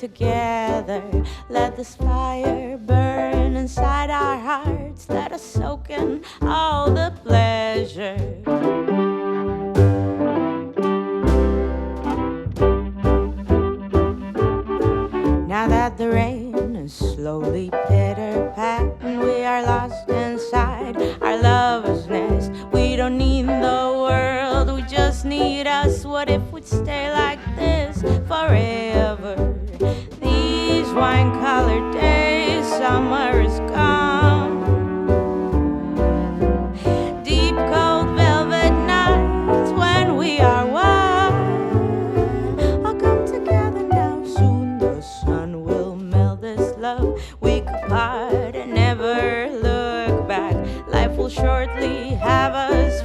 together. Let this fire burn inside our hearts. Let us soak in all the pleasure. Now that the rain is slowly pitter-patting, we are lost inside our lover's nest. We don't need the world, we just need us. What if we'd stay like this forever? These wine-colored days, summer is gone. Deep cold velvet nights when we are one. All come together now, soon the sun will melt this love. We could part and never look back. Life will shortly have us